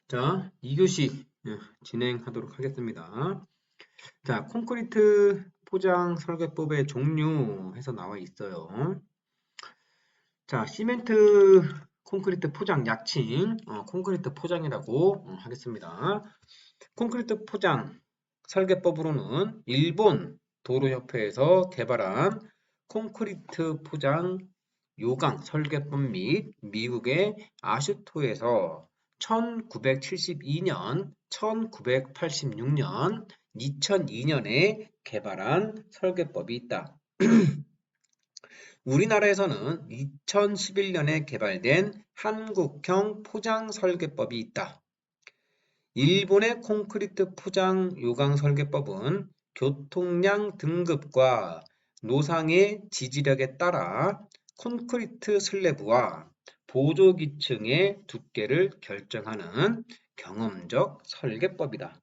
자, 2교시 진행하도록 하겠습니다. 자, 콘크리트 포장 설계법의 종류 해서 나와 있어요. 자, 시멘트 콘크리트 포장 약칭, 콘크리트 포장이라고 하겠습니다. 콘크리트 포장 설계법으로는 일본 도로협회에서 개발한 콘크리트 포장 요강 설계법 및 미국의 아슈토에서 1972년, 1986년, 2002년에 개발한 설계법이 있다. 우리나라에서는 2011년에 개발된 한국형 포장 설계법이 있다. 일본의 콘크리트 포장 요강 설계법은 교통량 등급과 노상의 지지력에 따라 콘크리트 슬래브와 보조기층의 두께를 결정하는 경험적 설계법이다.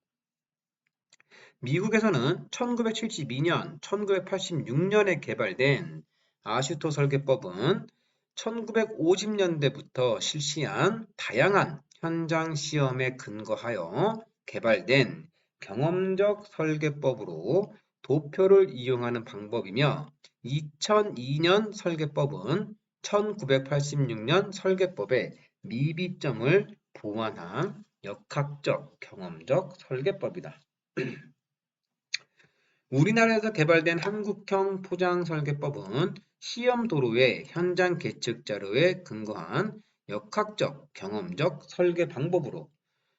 미국에서는 1972년, 1986년에 개발된 아슈토 설계법은 1950년대부터 실시한 다양한 현장 시험에 근거하여 개발된 경험적 설계법으로 도표를 이용하는 방법이며 2002년 설계법은 1986년 설계법의 미비점을 보완한 역학적 경험적 설계법이다. 우리나라에서 개발된 한국형 포장 설계법은 시험 도로의 현장 계측 자료에 근거한 역학적 경험적 설계 방법으로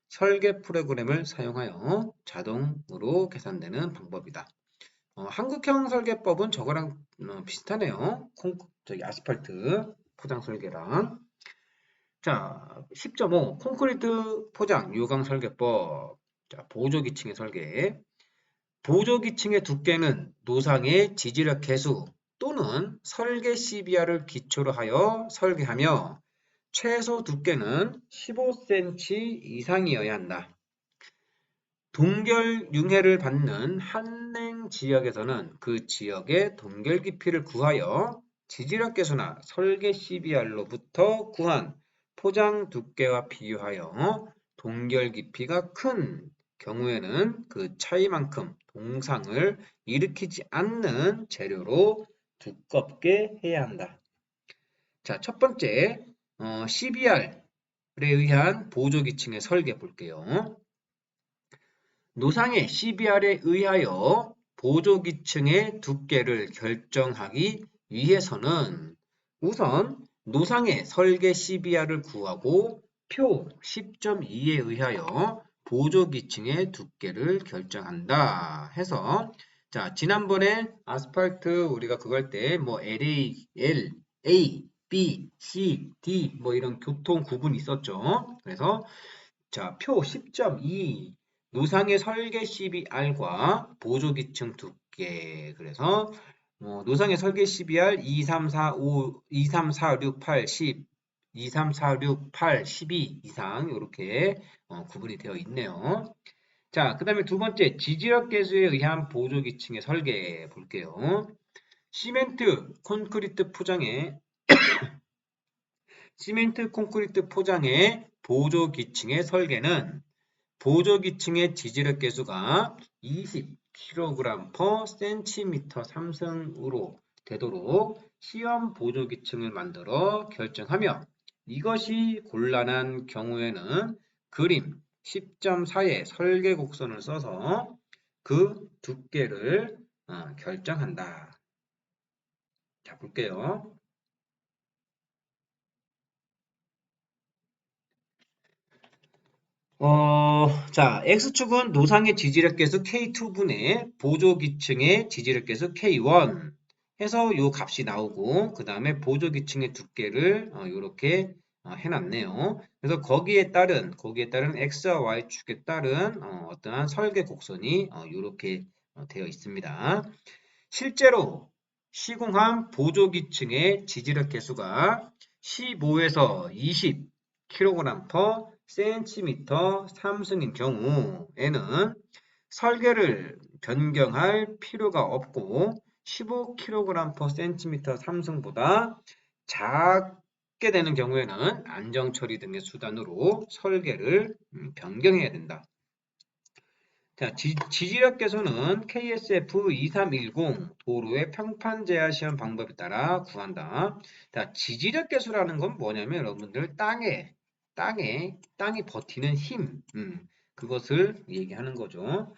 설계 프로그램을 사용하여 자동으로 계산되는 방법이다. 한국형 설계법은 저거랑 비슷하네요. 저기 아스팔트 포장 설계랑. 자, 10.5 콘크리트 포장 요강 설계법. 자, 보조기층의 설계. 보조기층의 두께는 노상의 지지력 계수 또는 설계 CBR을 기초로 하여 설계하며 최소 두께는 15cm 이상이어야 한다. 동결 융해를 받는 한냉 지역에서는 그 지역의 동결 깊이를 구하여 지지력 계수나 설계 CBR로부터 구한 포장 두께와 비교하여 동결 깊이가 큰 경우에는 그 차이만큼 동상을 일으키지 않는 재료로 두껍게 해야 한다. 자, 첫 번째 CBR에 의한 보조기층의 설계 볼게요. 노상의 CBR에 의하여 보조기층의 두께를 결정하기 위해서는 우선 노상의 설계 CBR을 구하고 표 10.2에 의하여 보조기층의 두께를 결정한다 해서 자 지난번에 아스팔트 우리가 그거 할 때 뭐 LA, L, A, B, C, D 뭐 이런 교통 구분이 있었죠. 그래서 자 표 10.2 노상의 설계 CBR과 보조기층 두께 그래서 노상의 설계 CBR 2, 3, 4, 5, 2, 3, 4, 6, 8, 10, 2, 3, 4, 6, 8, 12 이상 이렇게 구분이 되어 있네요. 자, 그 다음에 두 번째 지지력 계수에 의한 보조기층의 설계 볼게요. 시멘트 콘크리트 포장의 보조기층의 설계는 보조기층의 지지력 계수가 20kg/cm 3승으로 되도록 시험 보조기층을 만들어 결정하며 이것이 곤란한 경우에는 그림 10.4의 설계 곡선을 써서 그 두께를 결정한다. 자, 볼게요. 자, X축은 노상의 지지력 계수 K2분의 보조기층의 지지력 계수 K1 해서 요 값이 나오고 그 다음에 보조기층의 두께를 이렇게 해놨네요. 그래서 거기에 따른 X와 Y축에 따른 어떠한 설계 곡선이 이렇게 되어 있습니다. 실제로 시공한 보조기층의 지지력 계수가 15에서 20kg/cm 3승인 경우에는 설계를 변경할 필요가 없고 15kg/cm 3승보다 좁게 되는 경우에는 안정처리 등의 수단으로 설계를 변경해야 된다. 자, 지지력 계수는 KSF 2310 도로의 평판 제한 시험 방법에 따라 구한다. 자, 지지력 계수라는 건 뭐냐면 여러분들 땅이 버티는 힘, 그것을 얘기하는 거죠.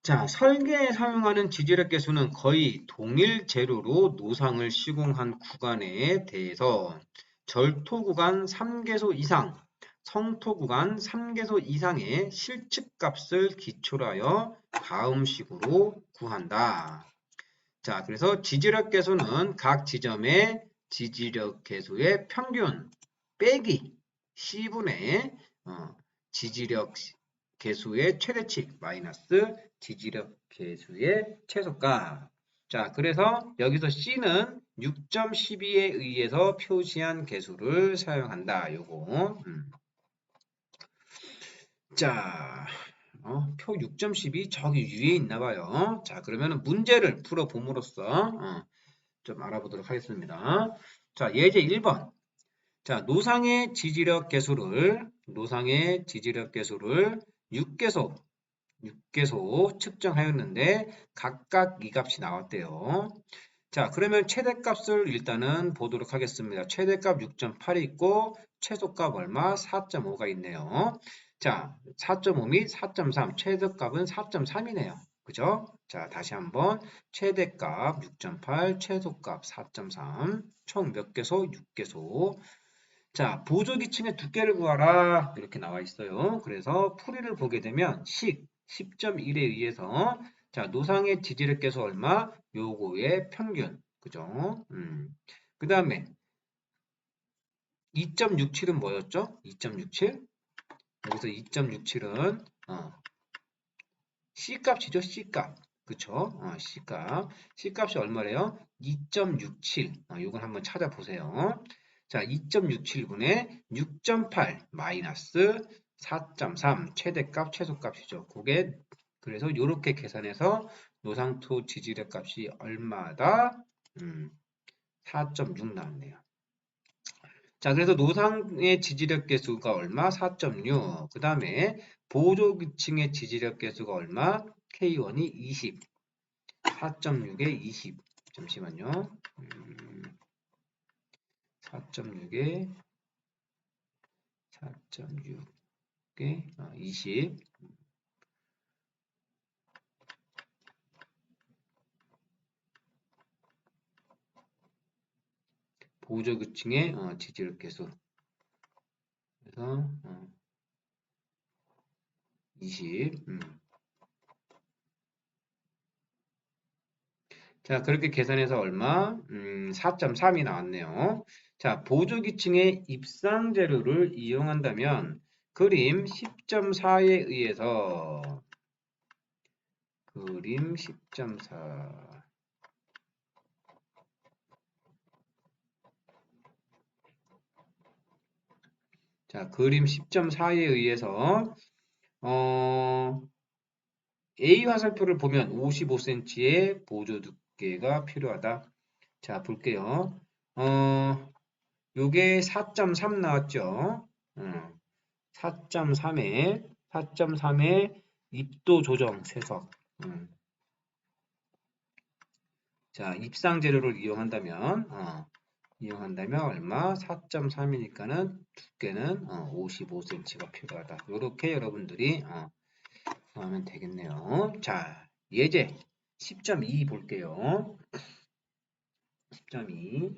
자, 설계에 사용하는 지지력 계수는 거의 동일 재료로 노상을 시공한 구간에 대해서 절토 구간 3개소 이상, 성토 구간 3개소 이상의 실측값을 기초로 하여 다음 식으로 구한다. 자, 그래서 지지력 계수는 각 지점의 지지력 계수의 평균 빼기 C분의 지지력 계수의 최대치 마이너스 지지력 계수의 최소값. 자, 그래서 여기서 C는 6.12에 의해서 표시한 계수를 사용한다. 요거. 자, 표 6.12 저기 위에 있나 봐요. 자, 그러면 문제를 풀어봄으로써 좀 알아보도록 하겠습니다. 자, 예제 1번. 자, 노상의 지지력 계수를 6개소 측정하였는데 각각 이 값이 나왔대요. 자, 그러면 최대값을 일단은 보도록 하겠습니다. 최대값 6.8이 있고 최소값 얼마? 4.5가 있네요. 자, 4.5 및 4.3, 최소값은 4.3이네요. 그죠? 자, 다시 한번 최대값 6.8, 최소값 4.3, 총 몇 개소? 6개소. 자, 보조기층의 두께를 구하라 이렇게 나와 있어요. 그래서 풀이를 보게 되면 10.1에 의해서 자, 노상의 지지력 계수 얼마? 요거의 평균. 그죠? 그 다음에 2.67은 뭐였죠? 2.67? 여기서 2.67은 C값이죠. C값. 그쵸? C값. C값이 얼마래요? 2.67. 이건 한번 찾아보세요. 자, 2.67분의 6.8 마이너스 4.3 최대값, 최소값이죠. 그게 그래서 이렇게 계산해서 노상토 지지력 값이 얼마다? 4.6 나왔네요. 자, 그래서 노상의 지지력 계수가 얼마? 4.6. 그 다음에 보조기층의 지지력 계수가 얼마? K1이 20. 4.6에 20. 잠시만요. 4.6에 4.6에 20. 보조기층의 지지력 계수. 그래서 20. 자, 그렇게 계산해서 얼마? 4.3이 나왔네요. 자, 보조기층의 입상 재료를 이용한다면 그림 10.4에 의해서 그림 10.4 자, 그림 10.4에 의해서 A 화살표를 보면 55cm의 보조 두께가 필요하다. 자, 볼게요. 요게 4.3 나왔죠? 4.3에 입도 조정 세석. 자, 입상 재료를 이용한다면 얼마? 4.3이니까는 두께는 55cm가 필요하다. 이렇게 여러분들이 하면 되겠네요. 자, 예제 10.2 볼게요. 10.2.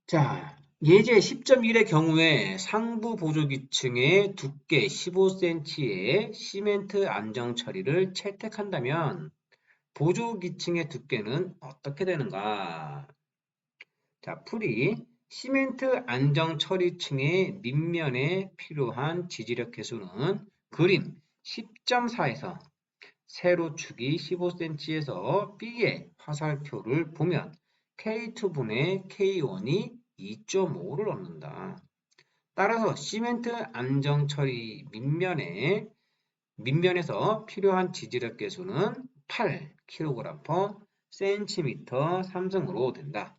자, 예제 10.1의 경우에 상부 보조기층의 두께 15cm의 시멘트 안정 처리를 채택한다면 보조기층의 두께는 어떻게 되는가? 자, 풀이 시멘트 안정 처리층의 밑면에 필요한 지지력 계수는 그림 10.4에서 세로축이 15cm에서 B의 화살표를 보면 K2분의 K1이 2.5를 얻는다. 따라서 시멘트 안정 처리 밑면에서 필요한 지지력 계수는 8, kg/cm 3승으로 된다.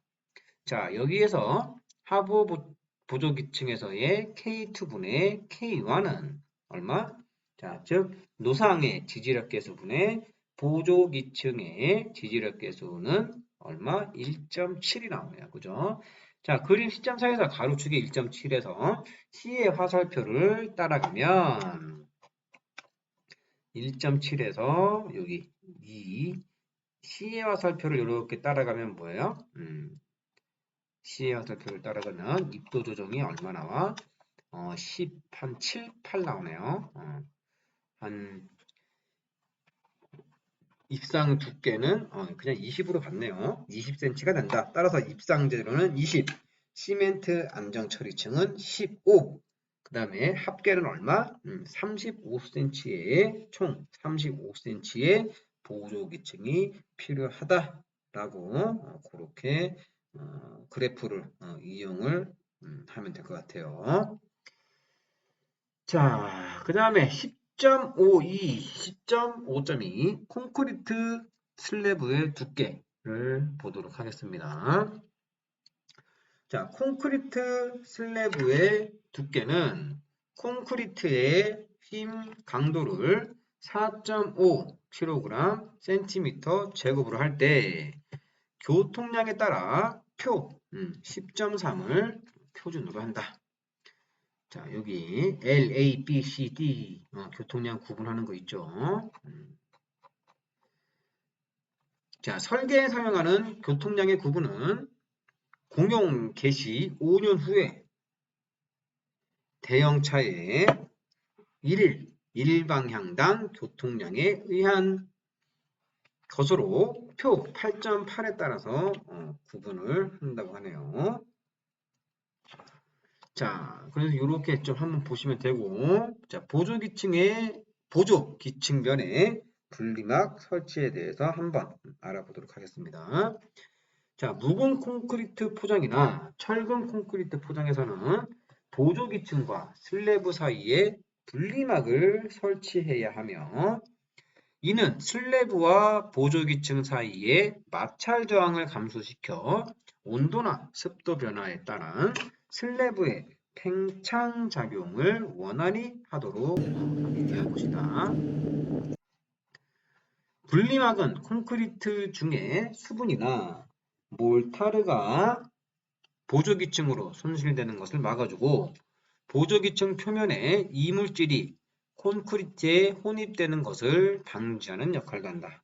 자, 여기에서 하부 보조기층에서의 K2분의 K1은 얼마? 자, 즉 노상의 지지력계수분의 보조기층의 지지력계수는 얼마? 1.7이 나오네요. 그죠? 자, 그림 시점상에서 가로축의 1.7에서 C의 화살표를 따라가면 1.7에서 여기 2 C의 화살표를 이렇게 따라가면 뭐예요? C의 화살표를 따라가면 입도 조정이 얼마 나와? 10, 한 7, 8 나오네요. 한 입상 두께는 그냥 20으로 봤네요. 20cm가 된다. 따라서 입상 재료는 20, 시멘트 안정 처리층은 15, 그 다음에 합계는 얼마? 35cm의 총 35cm의 보조기층이 필요하다라고 그렇게 그래프를 이용을 하면 될 것 같아요. 자, 그 다음에 10.5.2 콘크리트 슬래브의 두께를 보도록 하겠습니다. 자, 콘크리트 슬래브의 두께는 콘크리트의 힘 강도를 4.5kg cm 제곱으로 할 때 교통량에 따라 표 10.3을 표준으로 한다. 자, 여기 L, A, B, C, D 교통량 구분하는 거 있죠. 자, 설계에 사용하는 교통량의 구분은 공용 개시 5년 후에 대형차의 1일 1방향당 교통량에 의한 것으로 표 8.8에 따라서 구분을 한다고 하네요. 자, 그래서 이렇게 좀 한번 보시면 되고, 자, 보조기층면에 분리막 설치에 대해서 한번 알아보도록 하겠습니다. 자, 묵은 콘크리트 포장이나 철근 콘크리트 포장에서는 보조기층과 슬래브 사이에 분리막을 설치해야 하며, 이는 슬래브와 보조기층 사이에 마찰 저항을 감소시켜 온도나 습도 변화에 따른 슬래브의 팽창 작용을 원활히 하도록 하기 위한 것이다. 분리막은 콘크리트 중에 수분이나 몰타르가 보조기층으로 손실되는 것을 막아주고 보조기층 표면에 이물질이 콘크리트에 혼입되는 것을 방지하는 역할도 한다.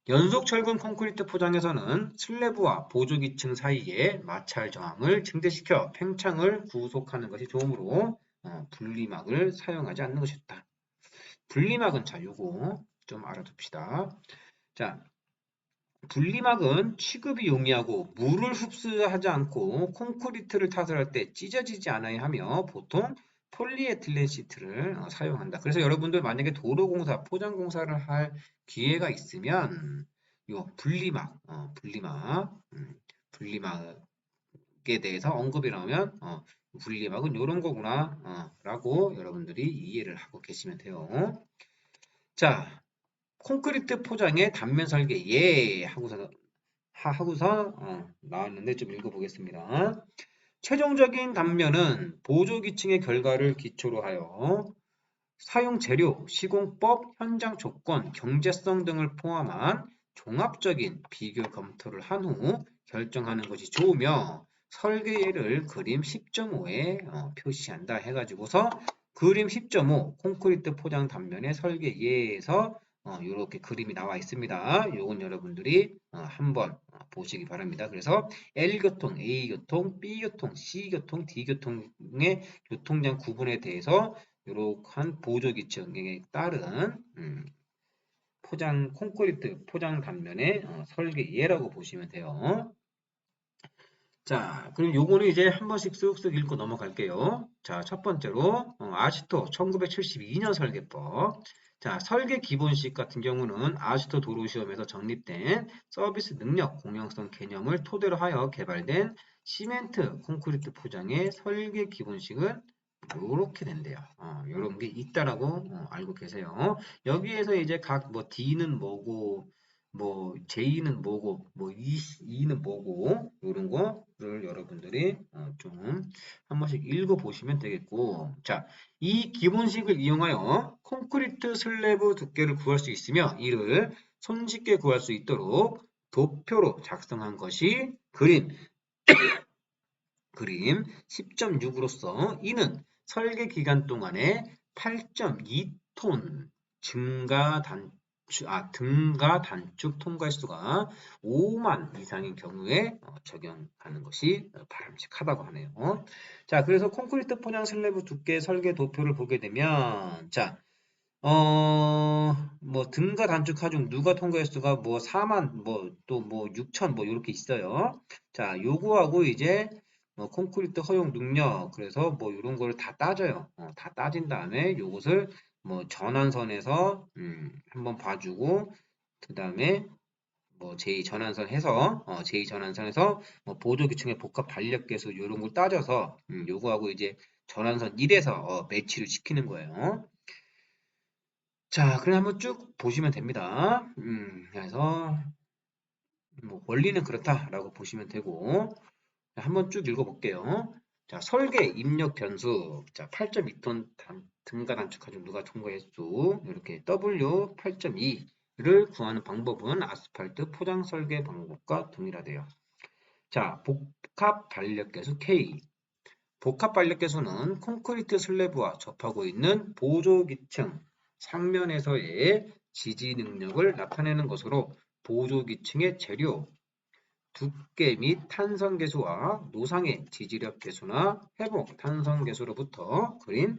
연속 철근 콘크리트 포장에서는 슬래브와 보조기층 사이의 마찰 저항을 증대시켜 팽창을 구속하는 것이 좋으므로 분리막을 사용하지 않는 것이 좋다. 분리막은 자, 요거 좀 알아둡시다. 자, 분리막은 취급이 용이하고 물을 흡수하지 않고 콘크리트를 타설할 때 찢어지지 않아야 하며 보통 폴리에틸렌 시트를 사용한다. 그래서 여러분들 만약에 도로공사, 포장공사를 할 기회가 있으면 요 분리막에 대해서 언급이 나오면 분리막은 요런 거구나 라고 여러분들이 이해를 하고 계시면 돼요. 자, 콘크리트 포장의 단면 설계 하고서 나왔는데 좀 읽어보겠습니다. 최종적인 단면은 보조기층의 결과를 기초로 하여 사용 재료, 시공법, 현장 조건, 경제성 등을 포함한 종합적인 비교 검토를 한 후 결정하는 것이 좋으며 설계예를 그림 10.5에 표시한다 해가지고서 그림 10.5 콘크리트 포장 단면의 설계예에서 이렇게 그림이 나와 있습니다. 요건 여러분들이 한번 보시기 바랍니다. 그래서 L교통, A교통, B교통, C교통, D교통의 교통량 구분에 대해서 이러한 보조기층에 따른 콘크리트 포장 단면의 설계예라고 보시면 돼요. 자, 그럼 요거는 이제 한 번씩 쓱쓱 읽고 넘어갈게요. 자, 첫 번째로 아시토 1972년 설계법. 자, 설계 기본식 같은 경우는 아시토 도로시험에서 정립된 서비스 능력 공용성 개념을 토대로 하여 개발된 시멘트 콘크리트 포장의 설계 기본식은 요렇게 된대요. 요런 게 있다라고 알고 계세요. 여기에서 이제 각 뭐 D는 뭐고 뭐 J는 뭐고 뭐 E는 뭐고 요런 거를 여러분들이 좀 한 번씩 읽어 보시면 되겠고, 자, 이 기본식을 이용하여 콘크리트 슬래브 두께를 구할 수 있으며 이를 손쉽게 구할 수 있도록 도표로 작성한 것이 그림 10.6으로서 이는 설계 기간 동안에 8.2톤 등가 단축 통과 횟수가 5만 이상인 경우에 적용하는 것이 바람직하다고 하네요. 자, 그래서 콘크리트 포장 슬래브 두께 설계 도표를 보게 되면, 자, 뭐 등가 단축 하중 누가 통과 횟수가 뭐 4만 뭐 또 뭐 6천 뭐 이렇게 있어요. 자, 요거하고 이제 콘크리트 허용 능력, 그래서 뭐 이런 거를 다 따져요. 다 따진 다음에 요것을 뭐 전환선에서 한번 봐주고, 그 다음에 뭐 제2전환선 해서 제2전환선에서 뭐 보조기층의 복합 반력계수 이런 걸 따져서 요거하고 이제 전환선 1에서 매치를 시키는 거예요. 자, 그럼 한번 쭉 보시면 됩니다. 그래서 뭐 원리는 그렇다라고 보시면 되고, 한번 쭉 읽어볼게요. 자, 설계 입력 변수, 자, 8.2톤 등가 단축하중 누가 통과했수, 이렇게 W 8.2를 구하는 방법은 아스팔트 포장 설계 방법과 동일하대요. 자, 복합 반력계수 K. 복합 반력계수는 콘크리트 슬래브와 접하고 있는 보조기층 상면에서의 지지 능력을 나타내는 것으로 보조기층의 재료, 두께 및 탄성 계수와 노상의 지지력 계수나 회복 탄성 계수로부터 그린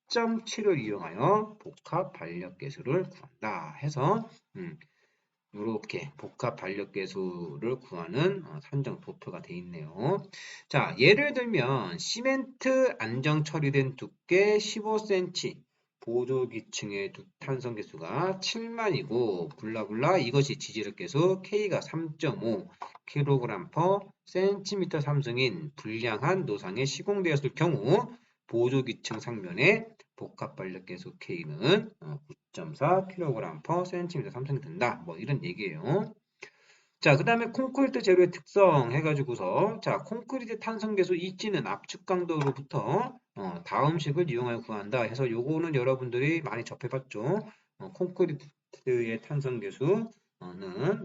10.7을 이용하여 복합 반력 계수를 구한다 해서 이렇게 복합 반력 계수를 구하는 산정 도표가 되어 있네요. 자, 예를 들면 시멘트 안정 처리된 두께 15cm, 보조기층의 탄성 계수가 7만이고 블라블라 이것이 지지력 계수 K가 3.5 kg/cm 3승인 불량한 노상에 시공되었을 경우 보조기층 상면에 복합 반력 계수 K는 9.4 kg/cm 3승이 된다. 뭐 이런 얘기예요. 자, 그 다음에 콘크리트 재료의 특성 해가지고서, 자, 콘크리트 탄성 계수 이지는 압축 강도로부터 다음 식을 이용하여 구한다 해서 요거는 여러분들이 많이 접해봤죠. 콘크리트의 탄성 계수는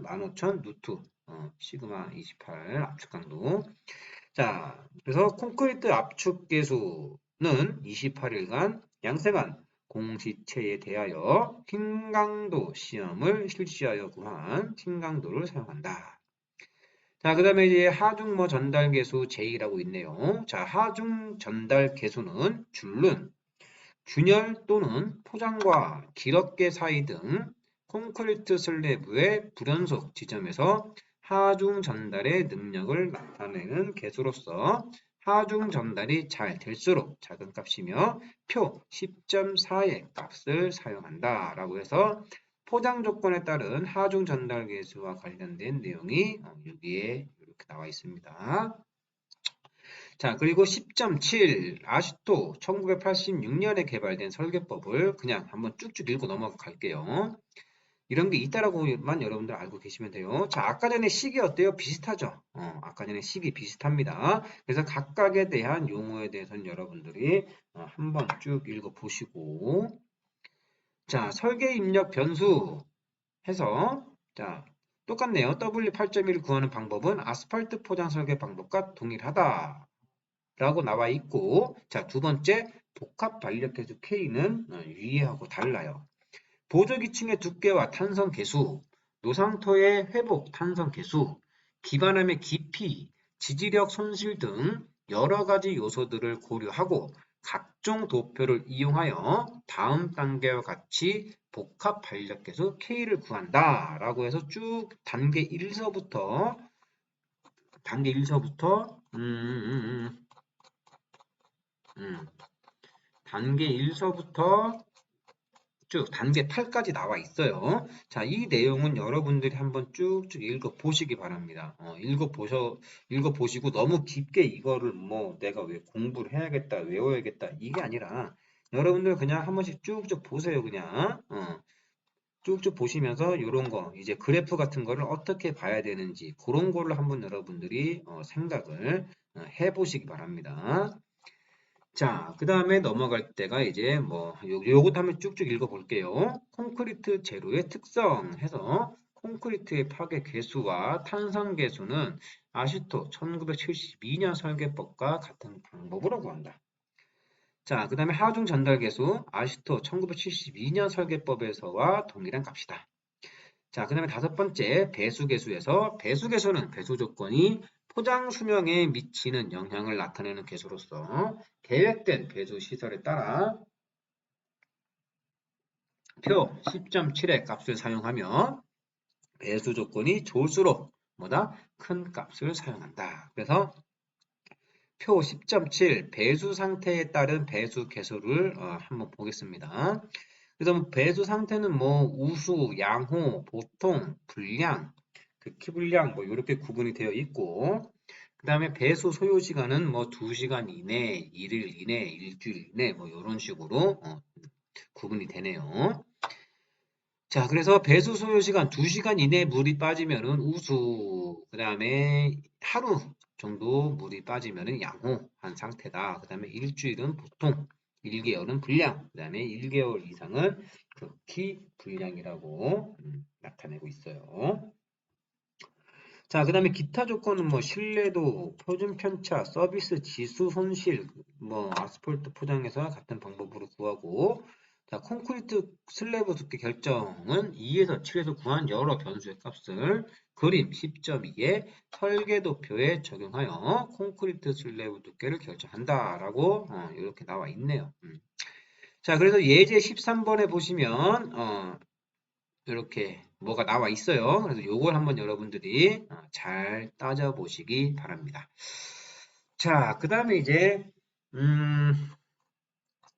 15,000 누트 시그마 28 압축 강도. 자, 그래서 콘크리트 압축 계수는 28일간 양생한 공시체에 대하여 힘강도 시험을 실시하여 구한 힘강도를 사용한다. 자, 그 다음에 이제 하중모 전달 계수 J라고 있네요. 자, 하중 전달 계수는 줄눈, 균열 또는 포장과 기럽게 사이 등 콘크리트 슬래브의 불연속 지점에서 하중 전달의 능력을 나타내는 계수로서 하중 전달이 잘 될수록 작은 값이며 표 10.4의 값을 사용한다 라고 해서 포장 조건에 따른 하중 전달 계수와 관련된 내용이 여기에 이렇게 나와 있습니다. 자, 그리고 10.7 아시토 1986년에 개발된 설계법을 그냥 한번 쭉쭉 읽고 넘어갈게요. 이런 게 있다라고만 여러분들 알고 계시면 돼요. 자, 아까 전에 식이 어때요? 비슷하죠? 아까 전에 식이 비슷합니다. 그래서 각각에 대한 용어에 대해서는 여러분들이 한번 쭉 읽어보시고, 자, 설계 입력 변수 해서, 자, 똑같네요. W8.1을 구하는 방법은 아스팔트 포장 설계 방법과 동일하다. 라고 나와 있고, 자, 두 번째, 복합 반력계수 K는 위에하고 달라요. 보조기층의 두께와 탄성 계수, 노상토의 회복 탄성 계수, 기반함의 깊이, 지지력 손실 등 여러 가지 요소들을 고려하고 각종 도표를 이용하여 다음 단계와 같이 복합 반력계수 K를 구한다 라고 해서 쭉 단계 1서부터 단계 1서부터 단계 1서부터 쭉 단계 8까지 나와 있어요. 자, 이 내용은 여러분들이 한번 쭉쭉 읽어보시기 바랍니다. 읽어보시고 너무 깊게 이거를 뭐 내가 왜 공부를 해야겠다, 외워야겠다 이게 아니라 여러분들 그냥 한 번씩 쭉쭉 보세요. 그냥 쭉쭉 보시면서 이런 거 이제 그래프 같은 거를 어떻게 봐야 되는지 그런 거를 한번 여러분들이 생각을 해보시기 바랍니다. 자, 그 다음에 넘어갈 때가 이제 뭐 요것도 한번 쭉쭉 읽어볼게요. 콘크리트 재료의 특성 해서 콘크리트의 파괴 계수와 탄성 계수는 아시토 1972년 설계법과 같은 방법으로 구한다. 자, 그 다음에 하중 전달 계수 아시토 1972년 설계법에서와 동일한 값이다. 자, 그 다음에 다섯 번째 배수 계수에서 배수 계수는 배수 조건이 포장 수명에 미치는 영향을 나타내는 계수로서 계획된 배수 시설에 따라 표 10.7의 값을 사용하며 배수 조건이 좋을수록 뭐다? 큰 값을 사용한다. 그래서 표 10.7 배수 상태에 따른 배수 계수를 한번 보겠습니다. 그래서 배수 상태는 뭐 우수, 양호, 보통, 불량, 극히불량 뭐 이렇게 구분이 되어 있고 그 다음에 배수 소요 시간은 뭐 2시간 이내, 1일 이내, 일주일 이내 뭐 이런 식으로 구분이 되네요. 자, 그래서 배수 소요 시간 2시간 이내 물이 빠지면은 우수, 그 다음에 하루 정도 물이 빠지면은 양호한 상태다. 그 다음에 일주일은 보통, 1개월은 불량, 그 다음에 1개월 이상은 극히 불량이라고 나타내고 있어요. 자, 그 다음에 기타 조건은 뭐 신뢰도, 표준 편차, 서비스 지수 손실, 뭐 아스팔트 포장에서 같은 방법으로 구하고 자, 콘크리트 슬래브 두께 결정은 2에서 7에서 구한 여러 변수의 값을 그림 10.2의 설계도표에 적용하여 콘크리트 슬래브 두께를 결정한다라고 이렇게 나와 있네요. 자, 그래서 예제 13번에 보시면 이렇게 뭐가 나와 있어요. 그래서 요걸 한번 여러분들이 잘 따져보시기 바랍니다. 자, 그 다음에 이제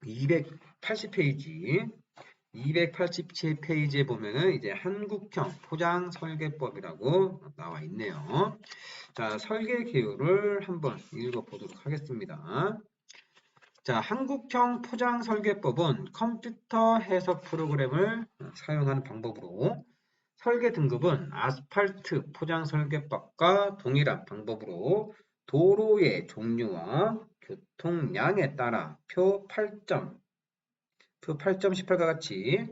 280페이지 287페이지에 보면은 이제 한국형 포장 설계법이라고 나와 있네요. 자, 설계 개요를 한번 읽어보도록 하겠습니다. 자, 한국형 포장 설계법은 컴퓨터 해석 프로그램을 사용하는 방법으로 설계 등급은 아스팔트 포장 설계법과 동일한 방법으로 도로의 종류와 교통량에 따라 표 8.18과 같이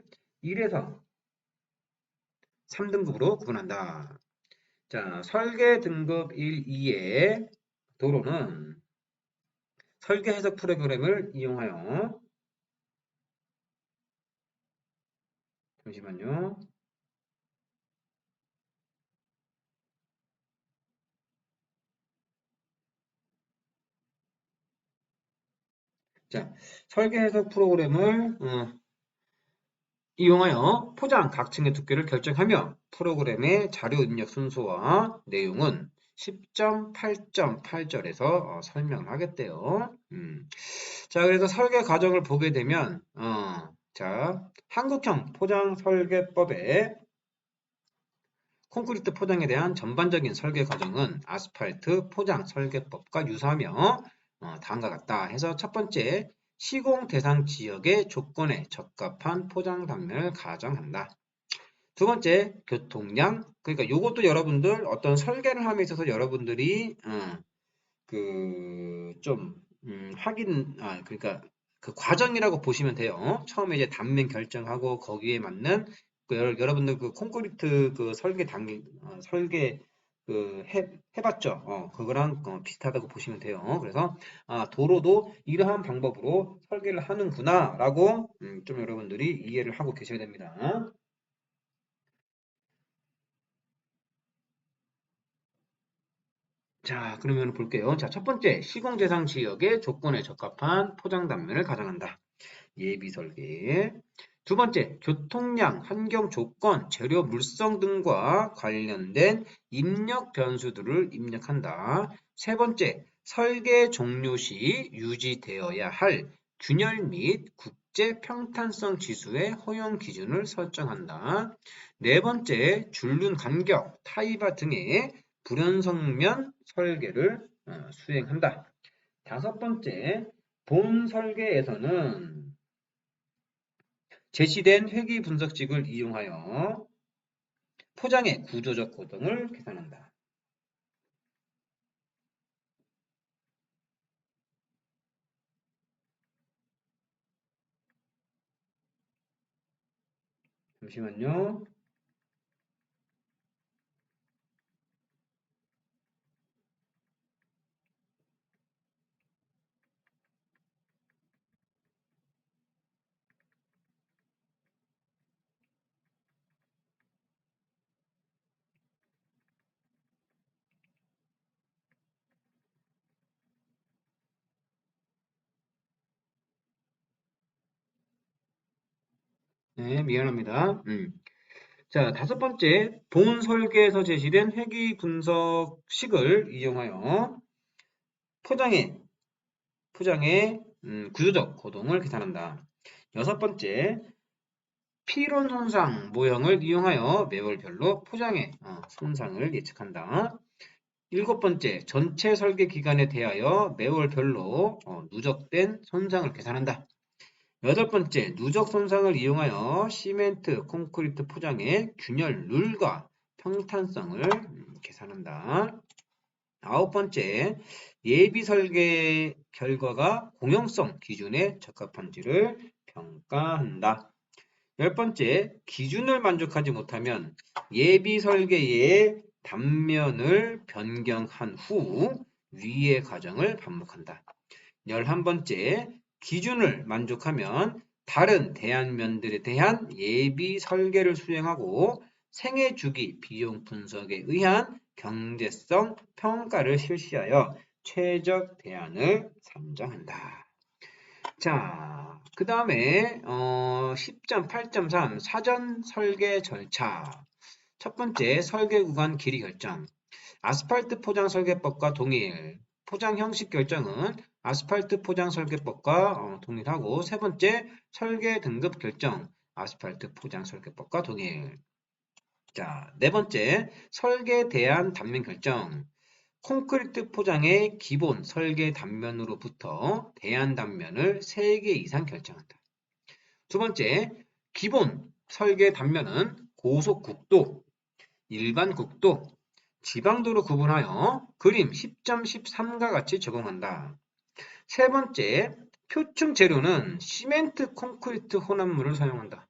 1에서 3등급으로 구분한다. 자, 설계 등급 1, 2의 도로는 설계 해석 프로그램을 이용하여 잠시만요. 자, 설계 해석 프로그램을 이용하여 포장 각층의 두께를 결정하며 프로그램의 자료 입력 순서와 내용은 10.8.8절에서 설명을 하겠대요. 자, 그래서 설계 과정을 보게 되면 자, 한국형 포장 설계법의 콘크리트 포장에 대한 전반적인 설계 과정은 아스팔트 포장 설계법과 유사하며 다음과 같다 해서 첫 번째 시공 대상 지역의 조건에 적합한 포장 단면을 가정한다. 두 번째 교통량 그러니까 이것도 여러분들 어떤 설계를 함에 있어서 여러분들이 그러니까 그 과정이라고 보시면 돼요. 처음에 이제 단면 결정하고 거기에 맞는 여러분들 그 콘크리트 그 설계 단계 설계 그 해봤죠. 그거랑 비슷하다고 보시면 돼요. 그래서 도로도 이러한 방법으로 설계를 하는구나라고 좀 여러분들이 이해를 하고 계셔야 됩니다. 자, 그러면 볼게요. 자, 첫 번째, 시공 대상 지역의 조건에 적합한 포장 단면을 가정한다. 예비 설계. 두 번째, 교통량, 환경 조건, 재료 물성 등과 관련된 입력 변수들을 입력한다. 세 번째, 설계 종료 시 유지되어야 할 균열 및 첫째, 평탄성 지수의 허용 기준을 설정한다. 네 번째, 줄눈 간격, 타입화 등의 불연성면 설계를 수행한다. 다섯 번째, 본 설계에서는 제시된 회귀 분석식을 이용하여 포장의 구조적 고동을 계산한다. 잠시만요. 네, 미안합니다. 자, 다섯 번째, 본 설계에서 제시된 회귀 분석식을 이용하여 포장의 구조적 고동을 계산한다. 여섯 번째, 필원 손상 모형을 이용하여 매월별로 포장의 손상을 예측한다. 일곱 번째, 전체 설계 기간에 대하여 매월별로 누적된 손상을 계산한다. 여덟 번째, 누적 손상을 이용하여 시멘트, 콘크리트 포장의 균열 룰과 평탄성을 계산한다. 아홉 번째, 예비 설계 결과가 공용성 기준에 적합한지를 평가한다. 열 번째, 기준을 만족하지 못하면 예비 설계의 단면을 변경한 후 위의 과정을 반복한다. 11번째, 기준을 만족하면 다른 대안면들에 대한 예비 설계를 수행하고 생애 주기 비용 분석에 의한 경제성 평가를 실시하여 최적 대안을 선정한다. 자, 그 다음에 10.8.3 사전 설계 절차. 첫 번째, 설계 구간 길이 결정. 아스팔트 포장 설계법과 동일. 포장 형식 결정은 아스팔트 포장 설계법과 동일하고, 세 번째, 설계 등급 결정. 아스팔트 포장 설계법과 동일. 자, 네 번째, 설계 대안 단면 결정. 콘크리트 포장의 기본 설계 단면으로부터 대안 단면을 3개 이상 결정한다. 두 번째, 기본 설계 단면은 고속국도, 일반 국도, 지방도로 구분하여 그림 10.13과 같이 적용한다. 세 번째, 표층 재료는 시멘트, 콘크리트 혼합물을 사용한다.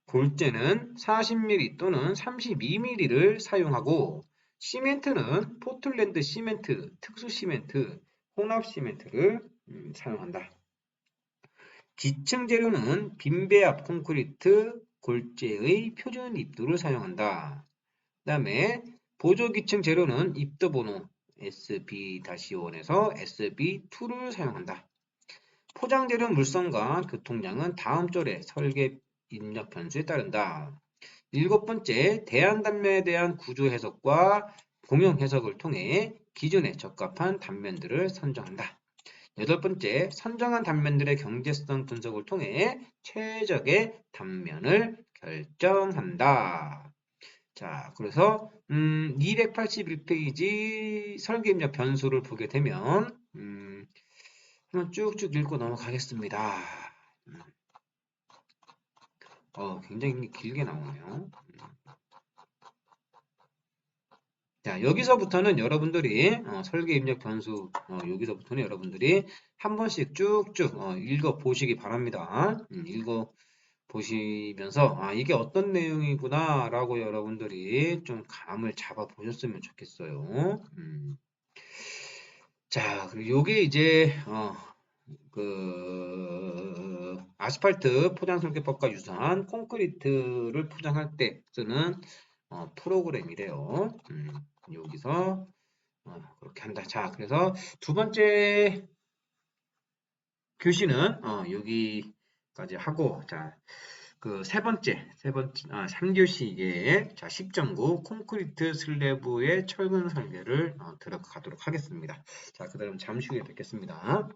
골재는 40mm 또는 32mm를 사용하고 시멘트는 포틀랜드 시멘트, 특수 시멘트, 혼합 시멘트를 사용한다. 기층 재료는 빈배합 콘크리트, 골재의 표준 입도를 사용한다. 그 다음에 보조기층 재료는 입도 번호 SB-1에서 SB2를 사용한다. 포장 재료 물성과 교통량은 다음 절의 설계 입력 변수에 따른다. 일곱 번째, 대안 단면에 대한 구조 해석과 공용 해석을 통해 기준에 적합한 단면들을 선정한다. 여덟 번째, 선정한 단면들의 경제성 분석을 통해 최적의 단면을 결정한다. 자, 그래서 281페이지 설계 입력 변수를 보게 되면 한번 쭉쭉 읽고 넘어가겠습니다. 굉장히 길게 나오네요. 자, 여기서부터는 여러분들이 설계 입력 변수 여기서부터는 여러분들이 한 번씩 쭉쭉 읽어 보시기 바랍니다. 읽어 보시면서 이게 어떤 내용이구나 라고 여러분들이 좀 감을 잡아 보셨으면 좋겠어요. 자, 그리고 요게 이제 아스팔트 포장 설계법과 유사한 콘크리트를 포장할 때 쓰는 프로그램이래요. 여기서 그렇게 한다. 자, 그래서 두 번째 교시는 여기까지 하고, 자, 그 세 번째 3교시 이게 자 10.9 콘크리트 슬래브의 철근 설계를 들어가도록 하겠습니다. 자, 그다음 잠시 후에 뵙겠습니다.